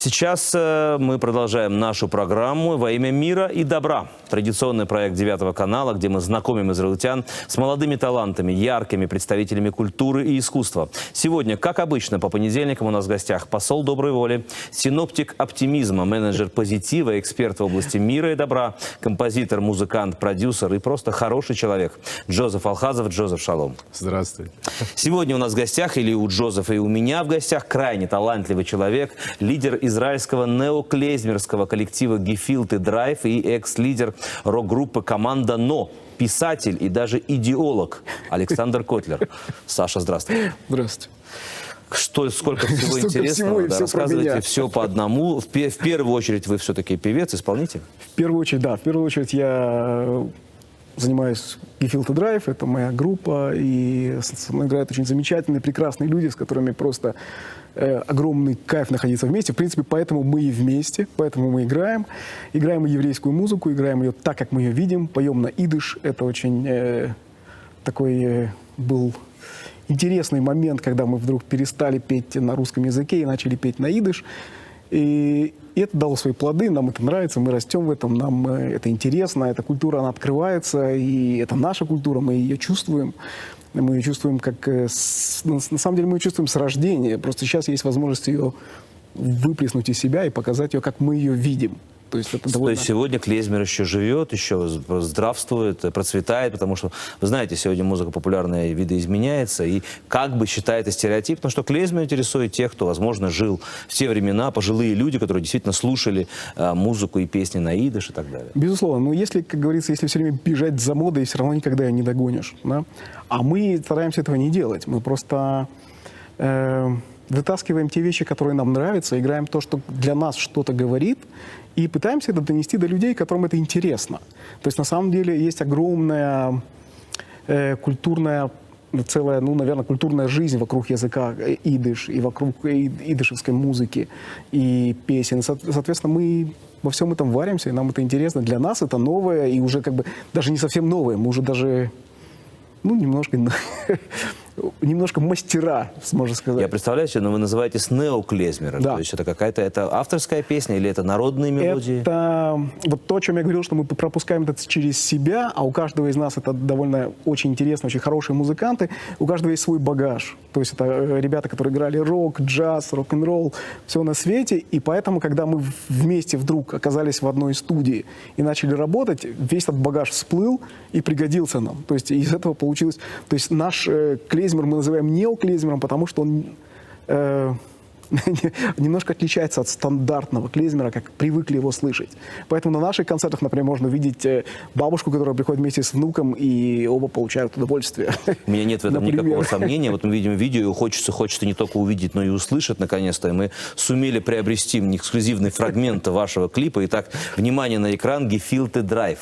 Сейчас мы продолжаем нашу программу «Во имя мира и добра». Традиционный проект 9 канала, где мы знакомим израильтян с молодыми талантами, яркими представителями культуры и искусства. Сегодня, как обычно, по понедельникам у нас в гостях посол доброй воли, синоптик оптимизма, менеджер позитива, эксперт в области мира и добра, композитор, музыкант, продюсер и просто хороший человек Джозеф Алхазов. Джозеф, шалом. Здравствуй. Сегодня у нас в гостях, или у Джозефа, и у меня в гостях, крайне талантливый человек, лидер израильского неоклезмерского коллектива Gefilte Drive и экс-лидер рок-группы «Команда Но», писатель и даже идеолог Александр Котлер. Саша, здравствуй. Здравствуйте. Сколько всего интересного. Да, рассказывайте все по одному. В первую очередь вы все-таки певец, исполнитель? В первую очередь, да. В первую очередь я занимаюсь Gefilte Drive, это моя группа, и со мной играют очень замечательные, прекрасные люди, с которыми просто огромный кайф находиться вместе. В принципе, поэтому мы и вместе, поэтому мы играем. Играем и еврейскую музыку, играем ее так, как мы ее видим, поем на идыш. Это очень такой был интересный момент, когда мы вдруг перестали петь на русском языке и начали петь на идыш. И это дало свои плоды, нам это нравится, мы растем в этом, нам это интересно, эта культура, она открывается, и это наша культура, мы ее чувствуем. Мы ее чувствуем как... На самом деле мы ее чувствуем с рождения, просто сейчас есть возможность ее выплеснуть из себя и показать ее, как мы ее видим. То есть, это довольно... То есть сегодня клезмер еще живет, еще здравствует, процветает, потому что, вы знаете, сегодня музыка популярная видоизменяется, и как бы считается стереотип, потому что клезмер интересует тех, кто, возможно, жил в те времена, пожилые люди, которые действительно слушали музыку и песни на идыш и так далее. Безусловно, но если, как говорится, если все время бежать за модой, все равно никогда ее не догонишь. Да? А мы стараемся этого не делать, мы просто... вытаскиваем те вещи, которые нам нравятся, играем то, что для нас что-то говорит, и пытаемся это донести до людей, которым это интересно. То есть на самом деле есть огромная культурная, целая, наверное, культурная жизнь вокруг языка идыш и вокруг идышевской музыки и песен. Соответственно, мы во всем этом варимся, и нам это интересно. Для нас это новое, и уже как бы даже не совсем новое, мы уже даже... немножко мастера, можно сказать. Я представляю себе, но вы называетесь неоклезмером. Да. То есть это какая-то авторская песня или это народные мелодии? Это вот то, о чем я говорил, что мы пропускаем это через себя, а у каждого из нас это довольно очень интересно, очень хорошие музыканты, у каждого есть свой багаж. То есть это ребята, которые играли рок, джаз, рок-н-ролл, все на свете, и поэтому, когда мы вместе вдруг оказались в одной студии и начали работать, весь этот багаж всплыл и пригодился нам. То есть из этого получилось... То есть наш клезмер мы называем неоклезмером, потому что он немножко отличается от стандартного клезмера, как привыкли его слышать. Поэтому на наших концертах, например, можно увидеть бабушку, которая приходит вместе с внуком, и оба получают удовольствие. У меня нет в этом никакого сомнения. Вот мы видим видео, и хочется не только увидеть, но и услышать наконец-то. И мы сумели приобрести эксклюзивный фрагмент вашего клипа. Итак, внимание на экран. Gefilte Drive.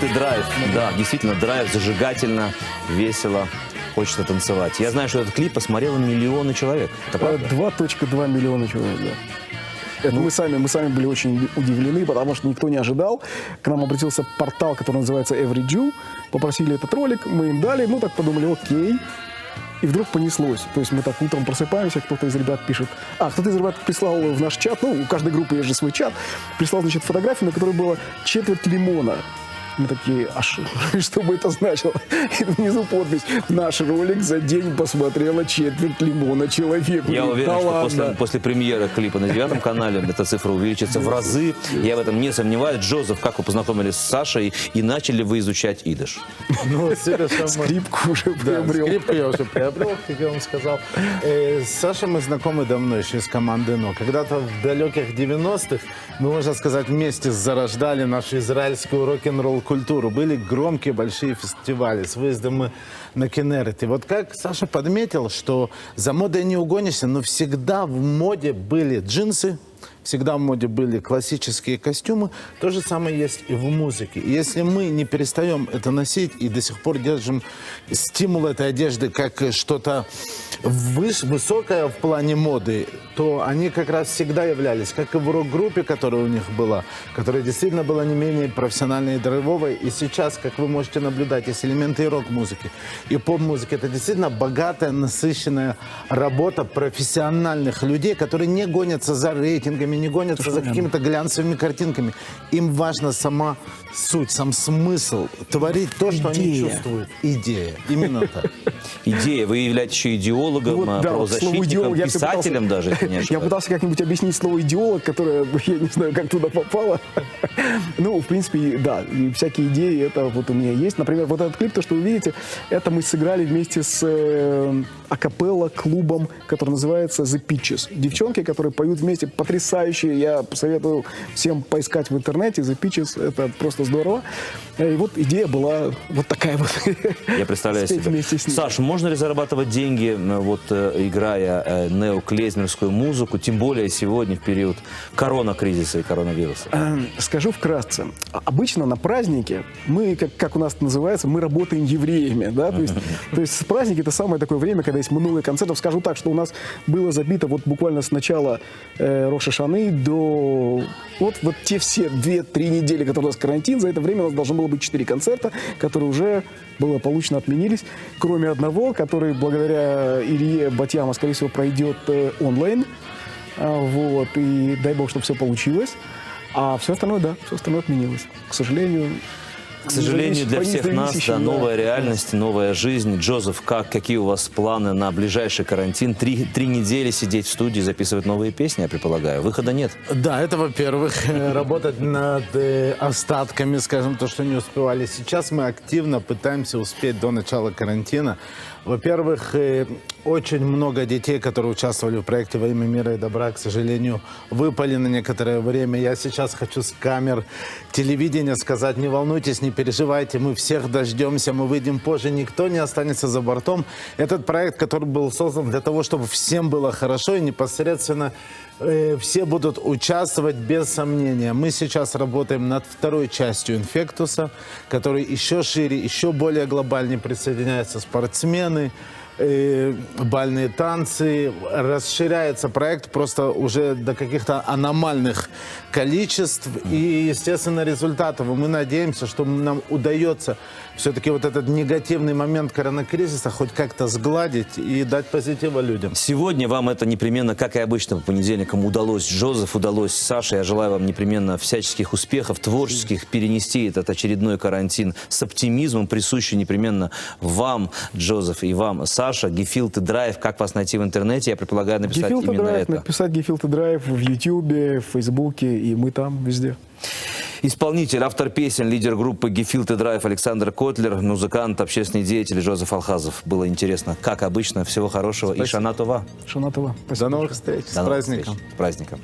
Гефилт и драйв. Да, действительно, драйв зажигательно, весело. Хочется танцевать. Я знаю, что этот клип посмотрело миллионы человек. Это правда? 2,2 миллиона человек, да. Это мы сами были очень удивлены, потому что никто не ожидал. К нам обратился портал, который называется Every Jew. Попросили этот ролик, мы им дали. Ну, так подумали, окей. И вдруг понеслось. То есть мы так утром просыпаемся, кто-то из ребят пишет. Кто-то из ребят прислал в наш чат, ну, у каждой группы есть же свой чат, прислал, значит, фотографию, на которой было четверть лимона. Мы такие, что бы это значило? И внизу подпись: наш ролик за день посмотрела четверть лимона человек. Я уверен, да что ладно. после премьеры клипа на 9 канале эта цифра увеличится в разы. Я в этом не сомневаюсь. Джозеф, как вы познакомились с Сашей и начали вы изучать идиш? Ну, Скрипку уже приобрел. Скрипку я уже приобрел, как я вам сказал. С Сашей мы знакомы давно, еще из команды «Но». Когда-то в далеких 90-х мы, можно сказать, вместе зарождали нашу израильскую рок-н-ролл культуру. Были громкие большие фестивали с выездом на Кеннерет. И вот как Саша подметил, что за модой не угонишься, но всегда в моде были джинсы, всегда в моде были классические костюмы. То же самое есть и в музыке. И если мы не перестаем это носить и до сих пор держим стимул этой одежды как что-то высокое в плане моды, то они как раз всегда являлись, как и в рок-группе, которая у них была, которая действительно была не менее профессиональной и драйвовой. И сейчас, как вы можете наблюдать, есть элементы и рок-музыки, и поп-музыки. Это действительно богатая, насыщенная работа профессиональных людей, которые не гонятся за рейтингами, не гонятся за какими-то глянцевыми картинками. Им важна сама суть, сам смысл, творить то, что они чувствуют. Идея. Именно так. Идея. Вы являетесь еще идеологом, правозащитником, писателем даже, если не ошибаюсь. Я пытался как-нибудь объяснить слово «идеолог», которое, я не знаю, как туда попало. Ну, в принципе, да, и всякие идеи, это вот у меня есть. Например, вот этот клип, то, что вы видите, это мы сыграли вместе с акапелла-клубом, который называется The Pitches. Девчонки, которые поют вместе, потрясающие. Я посоветую всем поискать в интернете. The Pitches, это просто здорово. И вот идея была вот такая вот. Я представляю себе. Саш, можно ли зарабатывать деньги, вот играя неоклезмерскую музыку, тем более сегодня в период коронакризиса и коронавируса? Скажу вкратце. Обычно на празднике мы, как у нас это называется, мы работаем евреями. Да? То есть праздники — это самое такое время, когда есть много концертов. Скажу так, что у нас было забито вот буквально с начала Рош ха-Шаны до вот те все 2-3 недели, которые у нас карантин. За это время у нас должно было быть 4 концерта, которые уже благополучно отменились, кроме одного, который благодаря Илье Батьяма, скорее всего, пройдет онлайн. Вот, и дай бог, чтобы все получилось. А все остальное, да, все остальное отменилось. К сожалению, для всех нас, да, новая реальность, новая жизнь. Джозеф, какие у вас планы на ближайший карантин? Три недели сидеть в студии, записывать новые песни, я предполагаю. Выхода нет. Да, это, во-первых, работать над остатками, скажем, то, что не успевали. Сейчас мы активно пытаемся успеть до начала карантина. Во-первых, очень много детей, которые участвовали в проекте «Во имя мира и добра», к сожалению, выпали на некоторое время. Я сейчас хочу с камер телевидения сказать: не волнуйтесь, не переживайте, мы всех дождемся, мы выйдем позже, никто не останется за бортом. Этот проект, который был создан для того, чтобы всем было хорошо и непосредственно все будут участвовать без сомнения. Мы сейчас работаем над второй частью «Инфектуса», который еще шире, еще более глобальнее, присоединяются спортсмены, бальные танцы. Расширяется проект просто уже до каких-то аномальных количеств и, естественно, результатов. Мы надеемся, что нам удается все-таки вот этот негативный момент коронакризиса хоть как-то сгладить и дать позитива людям. Сегодня вам это непременно, как и обычно, по понедельникам удалось. Джозеф, удалось Саше. Я желаю вам непременно всяческих успехов, творческих, перенести этот очередной карантин с оптимизмом, присущий непременно вам, Джозеф, и вам, Саша. Гефилт и драйв. Как вас найти в интернете? Я предполагаю написать Гефилт именно драйв, это. Написать Гефилт и драйв в Ютьюбе, в Фейсбуке, и мы там везде. Исполнитель, автор песен, лидер группы «Гефилт и драйв» Александр Котлер, музыкант, общественный деятель Джозеф Алхазов. Было интересно. Как обычно. Всего хорошего. Спасибо. И Шана Това. Шана Това. До новых встреч. С праздником. С праздником.